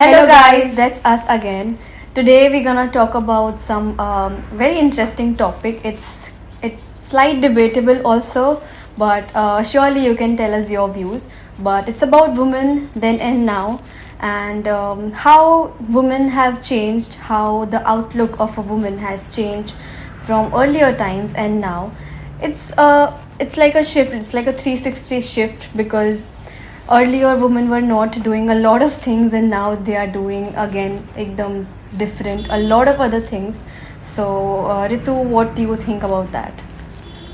Hello guys, that's us again. Today we're gonna talk about some very interesting topic. It's slight debatable also, but surely you can tell us your views. But it's about women then and now, and how women have changed, how the outlook of a woman has changed from earlier times and now. It's like a shift. It's like a 360 shift because earlier women were not doing a lot of things and now they are doing again ekdam different a lot of other things. So Ritu, what do you think about that?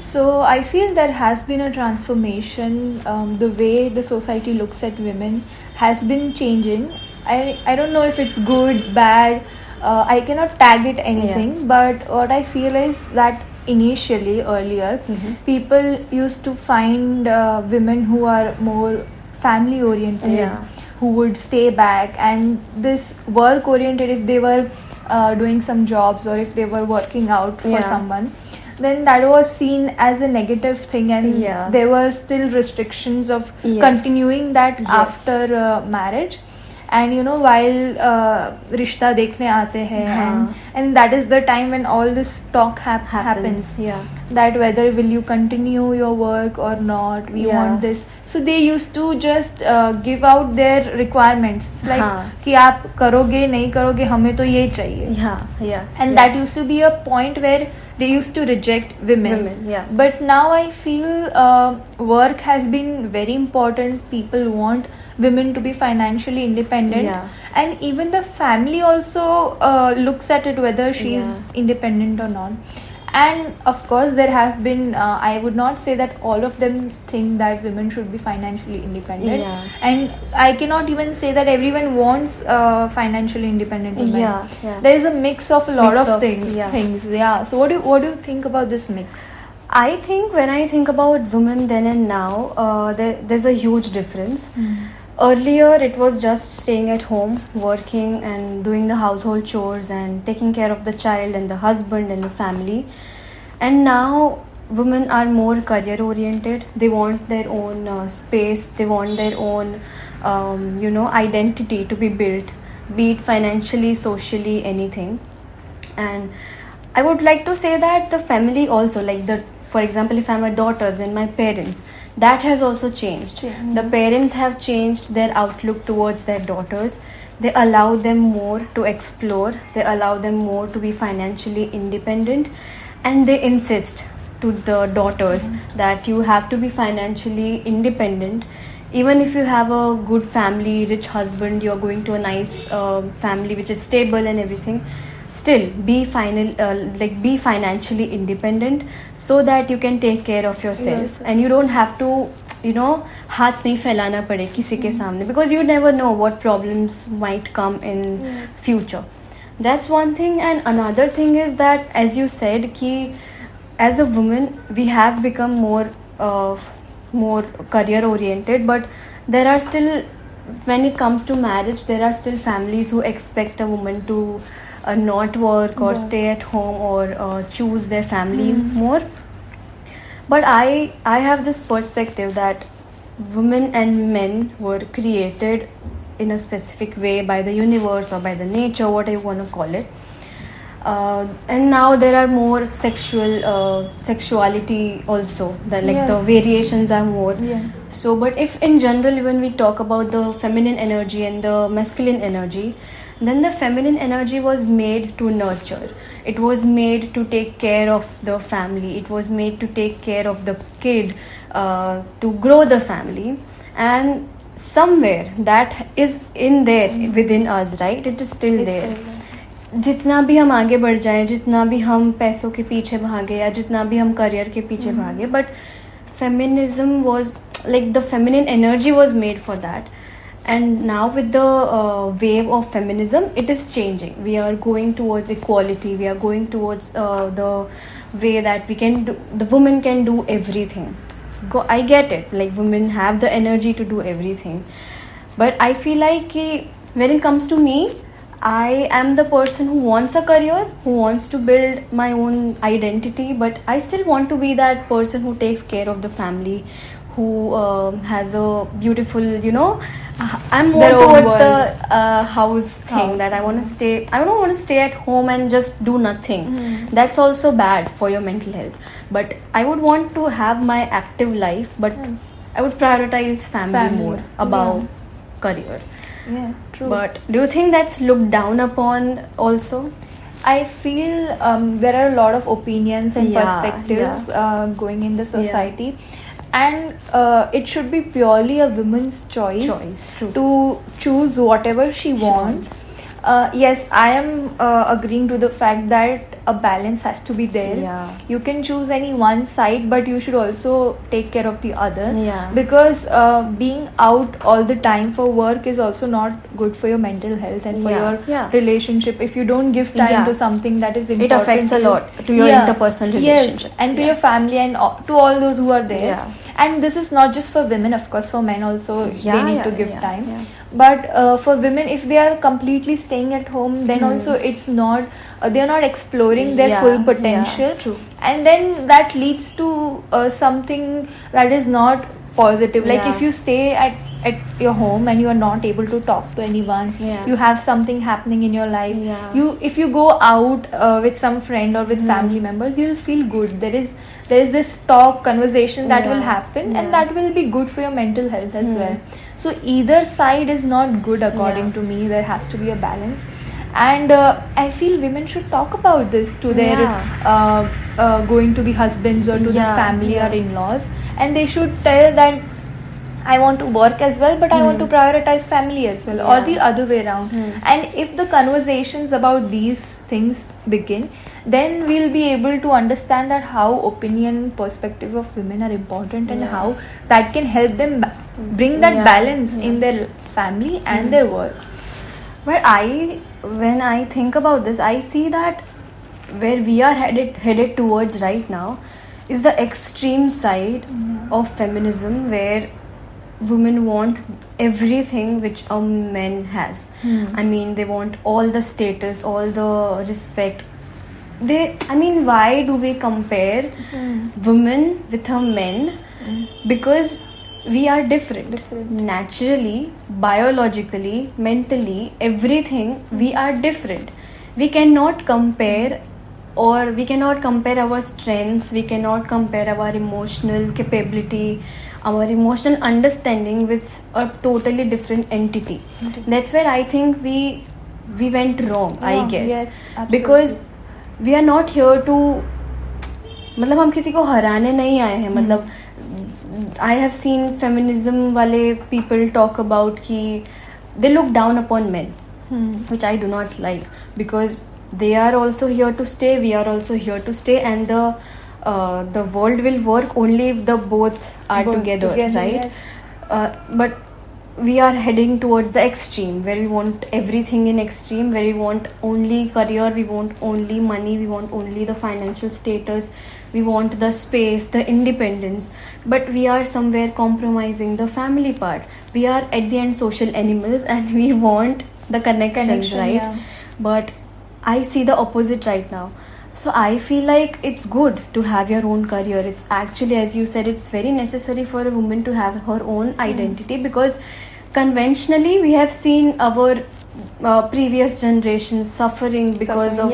So I feel there has been a transformation. The way the society looks at women has been changing. I don't know if it's good, bad. I cannot tag it anything. But what I feel is that initially, earlier, people used to find women who are more family oriented, who would stay back, and this work oriented, if they were doing some jobs or if they were working out for someone, then that was seen as a negative thing, and there were still restrictions of continuing that after marriage. And you know, while rishta dekhne aate hain, and that is the time when all this talk happens, that whether will you continue your work or not, we want this. So they used to just give out their requirements. It's like कि आप करोगे नहीं करोगे हमें तो ये चाहिए. And that used to be a point where they used to reject women. But now I feel work has been very important. People want women to be financially independent, and even the family also looks at it whether she is independent or not. And of course there have been I would not say that all of them think that women should be financially independent, and I cannot even say that everyone wants financially independent women. There is a mix of a lot of things. So what do you think about this mix? I think when I think about women then and now, there's a huge difference. Earlier it was just staying at home, working and doing the household chores and taking care of the child and the husband and the family. And now women are more career oriented. They want their own space. They want their own identity to be built, be it financially, socially, anything. And I would like to say that the family also, for example, if I'm a daughter, then my parents, that has also changed. The parents have changed their outlook towards their daughters. They allow them more to explore. They allow them more to be financially independent, and they insist to the daughters that you have to be financially independent. Even if you have a good family, rich husband, you're going to a nice family which is stable and everything, still be financially independent so that you can take care of yourself, and you don't have to हाथ नहीं फैलाना पड़े किसी के सामने, because you never know what problems might come in future. That's one thing. And another thing is that, as you said, कि as a woman we have become more career oriented, but there are still, when it comes to marriage, there are still families who expect a woman to not work or stay at home or choose their family more. But I have this perspective that women and men were created in a specific way by the universe or by the nature, whatever you want to call it. And now there are more sexuality also, the variations are more. So, but if in general when we talk about the feminine energy and the masculine energy, then the feminine energy was made to nurture. It was made to take care of the family. It was made to take care of the kid, to grow the family. And somewhere that is in there within us, right? It is still there. जितना भी हम आगे बढ़ जाएं, जितना भी हम पैसों के पीछे भागे या जितना भी हम करियर के पीछे भागे, but feminism was like the feminine energy was made for that. And now with the wave of feminism, it is changing. We are going towards equality. We are going towards the way that we can do, the women can do everything. I get it, like women have the energy to do everything. But I feel like when it comes to me, I am the person who wants a career, who wants to build my own identity, but I still want to be that person who takes care of the family, who has a beautiful, I'm more Their own towards world. the house thing, that I want to stay. I don't want to stay at home and just do nothing. That's also bad for your mental health. But I would want to have my active life, but Yes. I would prioritize family more above Yeah. career. Yeah, true. But do you think that's looked down upon also? I feel there are a lot of opinions and Yeah, perspectives going in the society, and it should be purely a woman's choice, True. to choose whatever she wants. Yes, I am agreeing to the fact that a balance has to be there. Yeah. You can choose any one side, but you should also take care of the other. Yeah. Because being out all the time for work is also not good for your mental health and for your relationship. If you don't give time to something that is important, it affects a lot to your interpersonal relationships. Yes, and to your family and to all those who are there. Yeah. And this is not just for women, of course, for men also they need to give time. Yeah. But for women, if they are completely staying at home, then also it's not, they are not exploring their full potential. True. And then that leads to something that is not positive. Like if you stay at your home and you are not able to talk to anyone, you have something happening in your life, if you go out with some friend or with family members, you'll feel good. There is this conversation that will happen, and that will be good for your mental health as well. So either side is not good according to me. There has to be a balance. And I feel women should talk about this to their going to be husbands or to their family or in-laws, and they should tell that I want to work as well, but I want to prioritize family as well, or the other way around. And if the conversations about these things begin, then we'll be able to understand that how opinion, perspective of women are important, and how that can help them bring that balance in their family and their work. But when I think about this, I see that where we are headed towards right now is the extreme side of feminism, where women want everything which a man has. I mean, they want all the status, all the respect. Why do we compare women with a men? Because we are different. Naturally, biologically, mentally, everything, we are different. We cannot compare, or we cannot compare our strengths, we cannot compare our emotional capability, our emotional understanding with a totally different entity. That's where I think we went wrong, I guess. Yes, absolutely. Because we are not here to, मतलब हम किसी को हराने नहीं आए हैं. मतलब I have seen feminism wale people talk about ki they look down upon men, which I do not like, because they are also here to stay, we are also here to stay, and the world will work only if the both are together, right? Yes. But we are heading towards the extreme, where we want everything in extreme, where we want only career, we want only money, we want only the financial status, we want the space, the independence, but we are somewhere compromising the family part. We are at the end social animals, and we want the connections, right? Yeah. But I see the opposite right now. So I feel like it's good to have your own career. It's actually, as you said, it's very necessary for a woman to have her own identity, because conventionally we have seen our previous generations suffering because of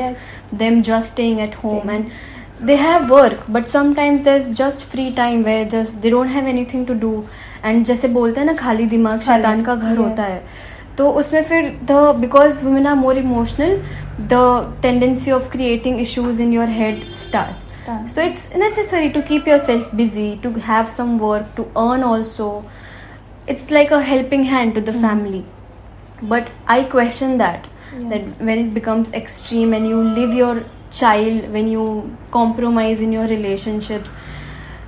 them just staying at home, and they have work, but sometimes there's just free time where just they don't have anything to do, and जैसे बोलते हैं ना, खाली दिमाग शैतान का घर होता है. तो उसमें फिर because women are more emotional, the tendency of creating issues in your head starts. So it's necessary to keep yourself busy, to have some work, to earn also. It's like a helping hand to the family. But I question that when it becomes extreme and you leave your child, when you compromise in your relationships,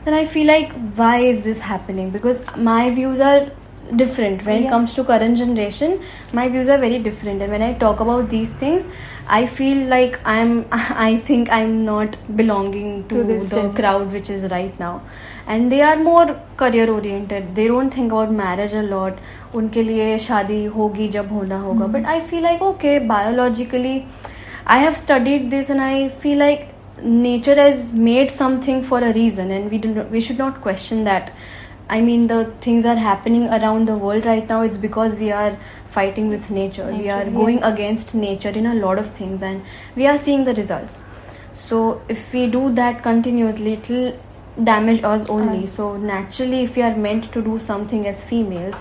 then I feel like, why is this happening? Because my views are different. When it comes to current generation, my views are very different, and when I talk about these things, I feel like I think I'm not belonging to the crowd which is right now, and they are more career oriented. They don't think about marriage a lot. उनके लिए शादी होगी जब होना होगा. But I feel like, okay, biologically I have studied this, and I feel like nature has made something for a reason, and we should not question that. I mean, the things are happening around the world right now, it's because we are fighting with nature. We are going against nature in a lot of things, and we are seeing the results. So if we do that continuously, it will damage us only. So naturally, if we are meant to do something as females,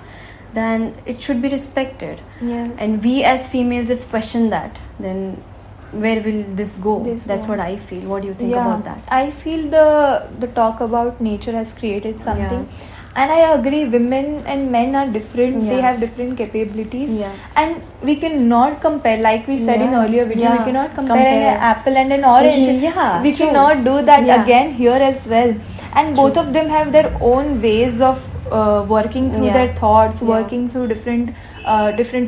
then it should be respected. Yes. And we as females, if question that, then where will this go? That's what I feel. What do you think about that? I feel the talk about nature has created something. And I agree, women and men are different. They have different capabilities. And we cannot compare, like we said in earlier video, we cannot compare an apple and an orange. We cannot do that again here as well. And both of them have their own ways of working through their thoughts, working through different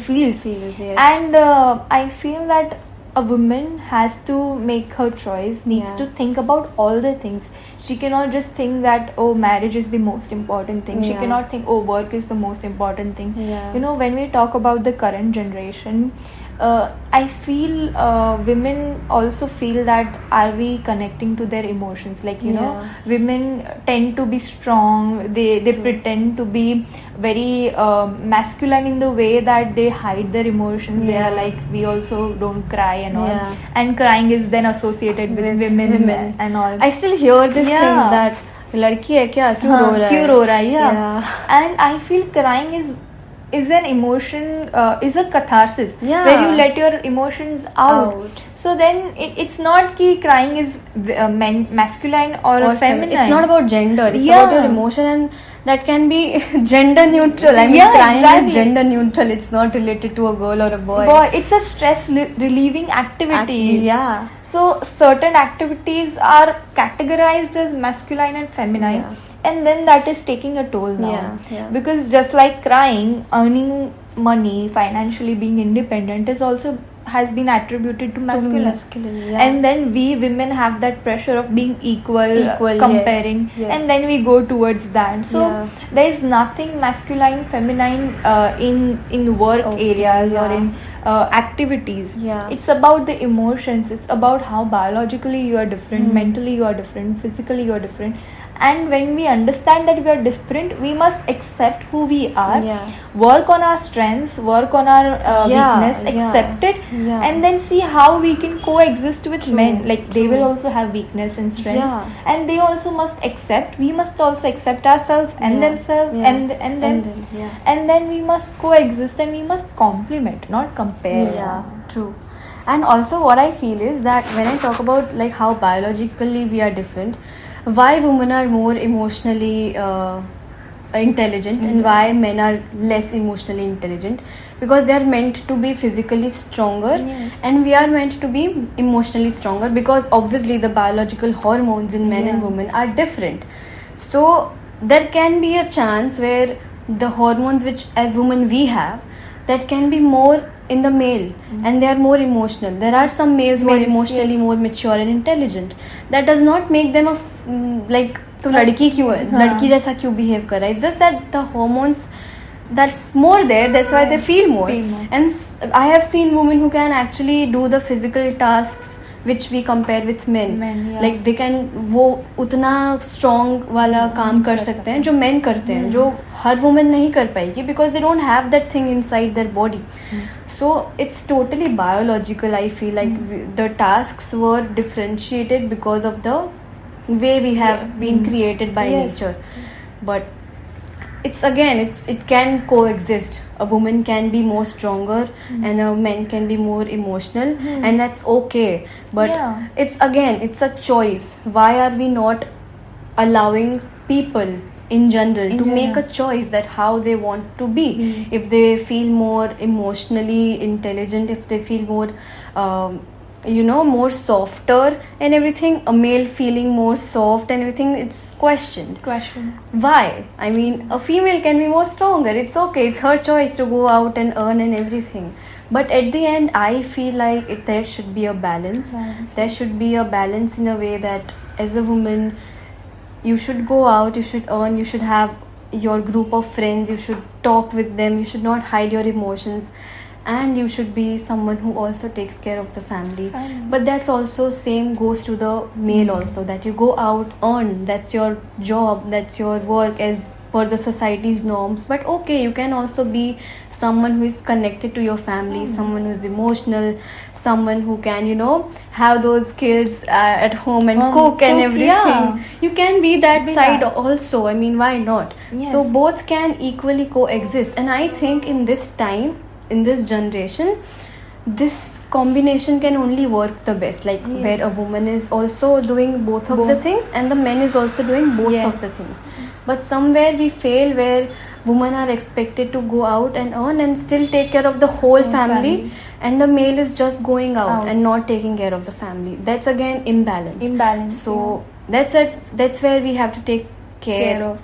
fields. And I feel that a woman has to make her choice, needs to think about all the things. She cannot just think that, oh, marriage is the most important thing. She cannot think, oh, work is the most important thing. You know, when we talk about the current generation, I feel women also feel that, are we connecting to their emotions? Like, you know, women tend to be strong. They pretend to be very masculine in the way that they hide their emotions. They are like, we also don't cry and all. And crying is then associated with women and all. I still hear this thing that लड़की है क्या, क्यों रो रहा है? And I feel crying is an emotion, is a catharsis where you let your emotions out. So then it's not ki crying is masculine or feminine. It's not about gender. It's about your emotion, and that can be gender neutral. I mean, crying is gender neutral. It's not related to a girl or a boy. It's a stress relieving activity. So certain activities are categorized as masculine and feminine. And then that is taking a toll now. Because just like crying, earning money, financially being independent has been attributed to masculine. And then we women have that pressure of being equal comparing, and then we go towards that. So there is nothing masculine, feminine in work areas or in activities. It's about the emotions. It's about how biologically you are different, mentally you are different, physically you are different. And when we understand that we are different, we must accept who we are, work on our strengths, work on our weakness, accept it, and then see how we can coexist with men. Like they will also have weakness and strengths, and they also must accept. We must also accept ourselves and themselves, and then we must coexist, and we must complement, not compare. True. And also what I feel is that when I talk about like how biologically we are different, why women are more emotionally intelligent and why men are less emotionally intelligent, because they are meant to be physically stronger and we are meant to be emotionally stronger, because obviously the biological hormones in men and women are different. So there can be a chance where the hormones which as women we have, that can be more in the male, and they are more emotional. There are some males who are emotionally more mature and intelligent. That does not make them a like तो लड़की क्यों है, लड़की जैसा क्यों behave कर रहा है. It's just that the hormones that's more there, that's why they feel more. And I have seen women who can actually do the physical tasks which we compare with men. Like they can, वो उतना strong वाला काम कर सकते हैं जो men करते हैं, जो हर woman नहीं कर पाएगी, because they don't have that thing inside their body. So it's totally biological. I feel like the tasks were differentiated because of the way we have been created by nature. But it's again, it can coexist. A woman can be more stronger and a man can be more emotional, and that's okay. But it's a choice. Why are we not allowing people in general to make a choice that how they want to be? If they feel more emotionally intelligent, if they feel more more softer and everything, a male feeling more soft and everything, it's questioned. Why? I mean, a female can be more stronger. It's okay. It's her choice to go out and earn and everything. But at the end, I feel like there should be a balance. There should be a balance in a way that as a woman, you should go out, you should earn, you should have your group of friends, you should talk with them, you should not hide your emotions. And you should be someone who also takes care of the family. But that's also same goes to the male also, that you go out, earn, that's your job, that's your work as per the society's norms. But okay, you can also be someone who is connected to your family, someone who is emotional, someone who can, have those skills at home and cook and everything. Yeah. You can be that side also. I mean, why not? Yes. So both can equally coexist. And I think in this time, in this generation, this combination can only work the best, like where a woman is also doing both of the things and the man is also doing both of the things. But somewhere we fail, where women are expected to go out and earn and still take care of the whole family, and the male is just going out and not taking care of the family. That's again imbalance. So that's it. That's where we have to take care of.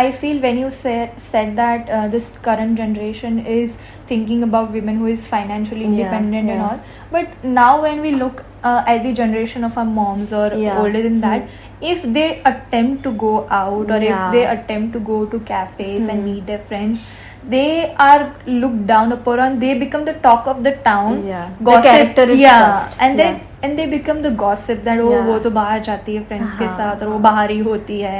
I feel when you said that this current generation is thinking about women who is financially independent and all, but now when we look at the generation of our moms or older than that, if they attempt to go out or if they attempt to go to cafes and meet their friends, they are looked down upon. They become the talk of the town. Gossip, the character is judged. And they become the gossip that वो तो बाहर जाती है friends के साथ और वो बाहर ही होती है.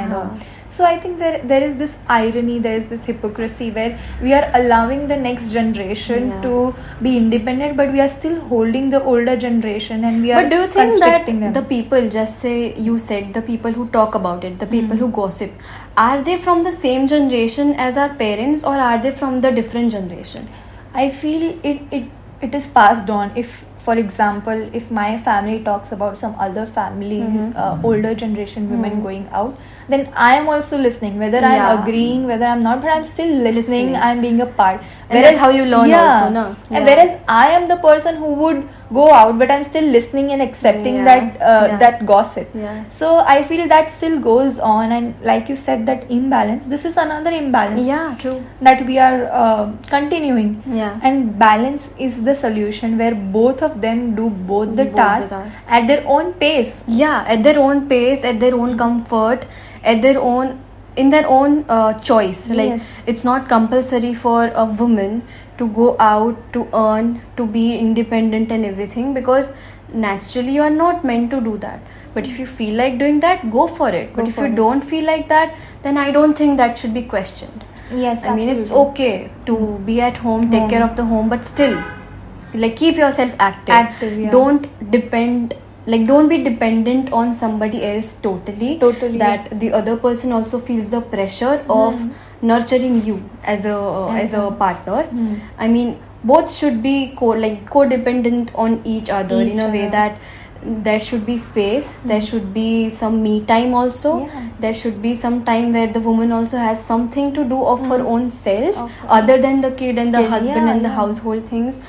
So I think there is this irony, there is this hypocrisy where we are allowing the next generation to be independent, but we are still holding the older generation and we are constricting them. But do you think that them. the people, just say you said, the people who talk about it, the people who gossip, are they from the same generation as our parents, or are they from the different generation? I feel it is passed on. If, for example, if my family talks about some other family, older generation women going out, then I am also listening, whether I am agreeing, whether I am not, but I am still listening. I am being a part. And that's how you learn also, no? And whereas I am the person who would go out, but I am still listening and accepting that gossip. So I feel that still goes on, and like you said, that imbalance, this is another imbalance that we are continuing. And balance is the solution, where both of them do both the tasks at their own pace. At their own pace, at their own comfort, at their own, in their own choice. Like it's not compulsory for a woman to go out, to earn, to be independent and everything, because naturally you are not meant to do that. But if you feel like doing that, go for it. But if you don't feel like that, then I don't think that should be questioned. I mean, it's okay to be at home, take care of the home, but still, like, keep yourself active. Don't be dependent on somebody else totally. That the other person also feels the pressure of nurturing you as a partner. I mean, both should be codependent on each other in a way that there should be space, there should be some me time also, there should be some time where the woman also has something to do of her own self, other than the kid and the husband and the household things.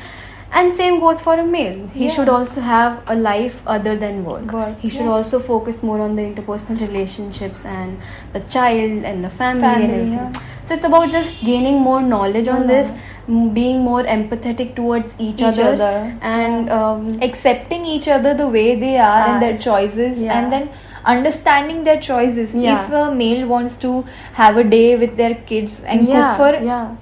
And same goes for a male. He should also have a life other than work. He should also focus more on the interpersonal relationships and the child and the family and everything. So it's about just gaining more knowledge on this, being more empathetic towards each other and accepting each other the way they are and their choices, and then understanding their choices. If a male wants to have a day with their kids and cook for,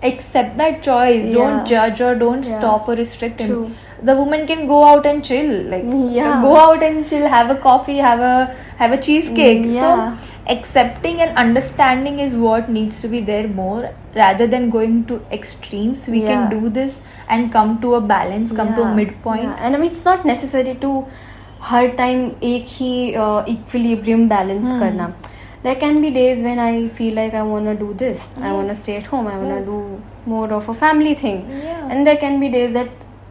accept that choice. Don't judge or don't stop or restrict him. The woman can go out and chill, go out and chill, have a coffee, have a cheesecake. So accepting and understanding is what needs to be there more, rather than going to extremes. We can do this and come to a balance, come to a midpoint. And I mean, it's not necessary to her time एक ही equilibrium balance करना. There can be days when I feel like I want to do this, I want to stay at home, I want to do more of a family thing, and there can be days that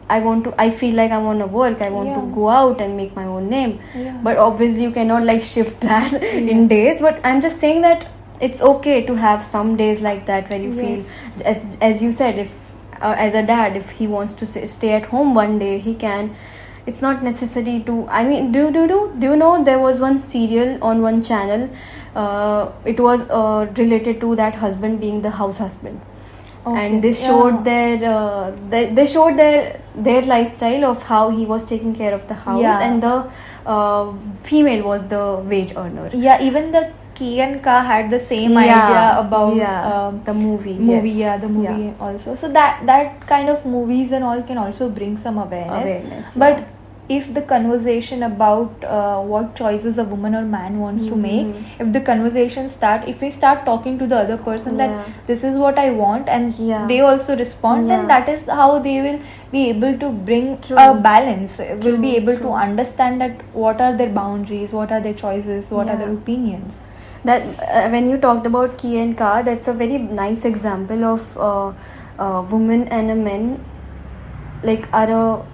I feel like I want to work, I want to go out and make my own name. But obviously you cannot shift that in days. But I'm just saying that it's okay to have some days like that where you feel, as you said, if as a dad, if he wants to stay at home one day, he can. It's not necessary to. I mean, do you know there was one serial on one channel? It was related to that husband being the house husband, and they showed their lifestyle of how he was taking care of the house, and the female was the wage earner. Even the Kian Ka had the same idea about the movie. The movie also. So that kind of movies and all can also bring some awareness. But if the conversation about what choices a woman or man wants to make, if the conversation if we start talking to the other person that this is what I want, and they also respond, then that is how they will be able to bring a balance, will be able to understand that what are their boundaries, what are their choices, what are their opinions. That when you talked about ki and ka, that's a very nice example of woman and a man like are a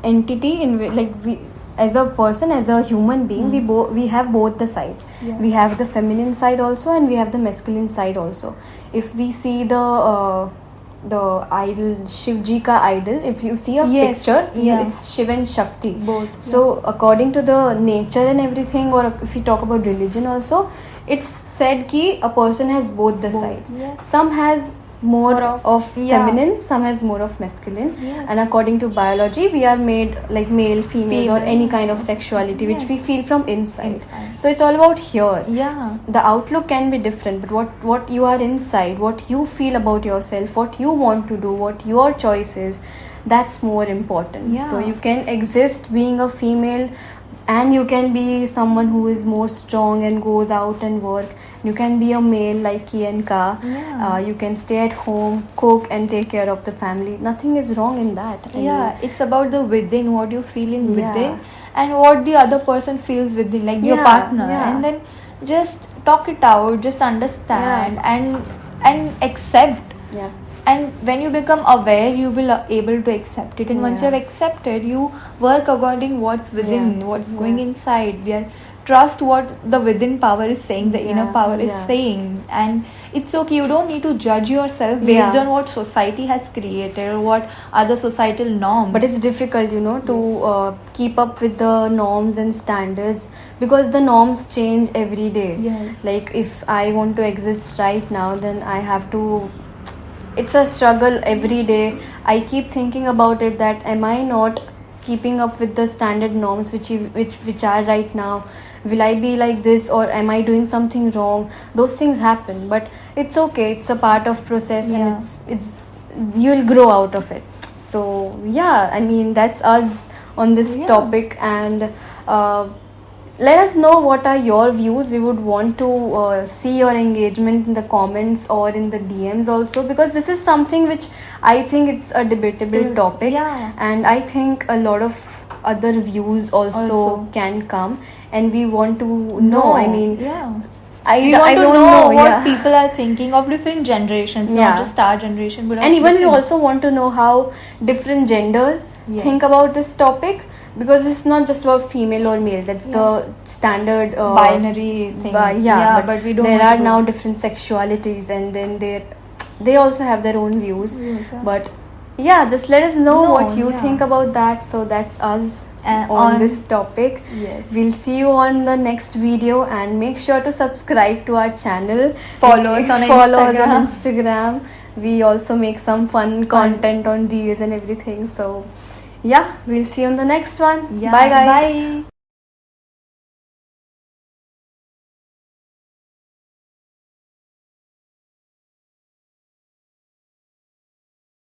entity in like we as a person, as a human being, we have both the sides. We have the feminine side also, and we have the masculine side also. If we see the idol, Shivji ka idol, if you see a picture, it's Shiv and Shakti. Both. So according to the nature and everything, or if we talk about religion also, it's said ki a person has both the sides. Some has more of feminine, some has more of masculine, and according to biology we are made like male, female, or any kind of sexuality which we feel from inside. So it's all about here. The outlook can be different, but what you are inside, what you feel about yourself, what you want to do, what your choice is, that's more important. So you can exist being a female, and you can be someone who is more strong and goes out and work. You can be a male like Ki and Ka. You can stay at home, cook and take care of the family. Nothing is wrong in that. It's about the within, what you're feeling within, and what the other person feels within, like your partner. And then just talk it out, just understand and accept. And when you become aware, you will able to accept it. And once you have accepted, you work according what's within, what's going inside. Trust what the within power is saying, the inner power is saying. And it's okay, you don't need to judge yourself based on what society has created or what other societal norms. But it's difficult, to keep up with the norms and standards, because the norms change every day. Like if I want to exist right now, then I have to... It's a struggle every day. I keep thinking about it, that am I not keeping up with the standard norms which are right now? Will I be like this, or am I doing something wrong? Those things happen, but it's okay. It's a part of process, and it's you'll grow out of it. So I mean, that's us on this topic, and let us know what are your views. We would want to see your engagement in the comments or in the DMs also, because this is something which I think it's a debatable topic, and I think a lot of other views also can come, and we want to know. I mean, we want to know what people are thinking of different generations, not just our generation, but and even we also want to know how different genders think about this topic. Because it's not just about female or male, that's the standard binary thing. But we don't. There are now different sexualities, and then they also have their own views. But just let us know what you think about that. So that's us on this topic. We'll see you on the next video, and make sure to subscribe to our channel. Follow us on Instagram. We also make some fun content on reels and everything. So we'll see you on the next one. Bye guys. Bye.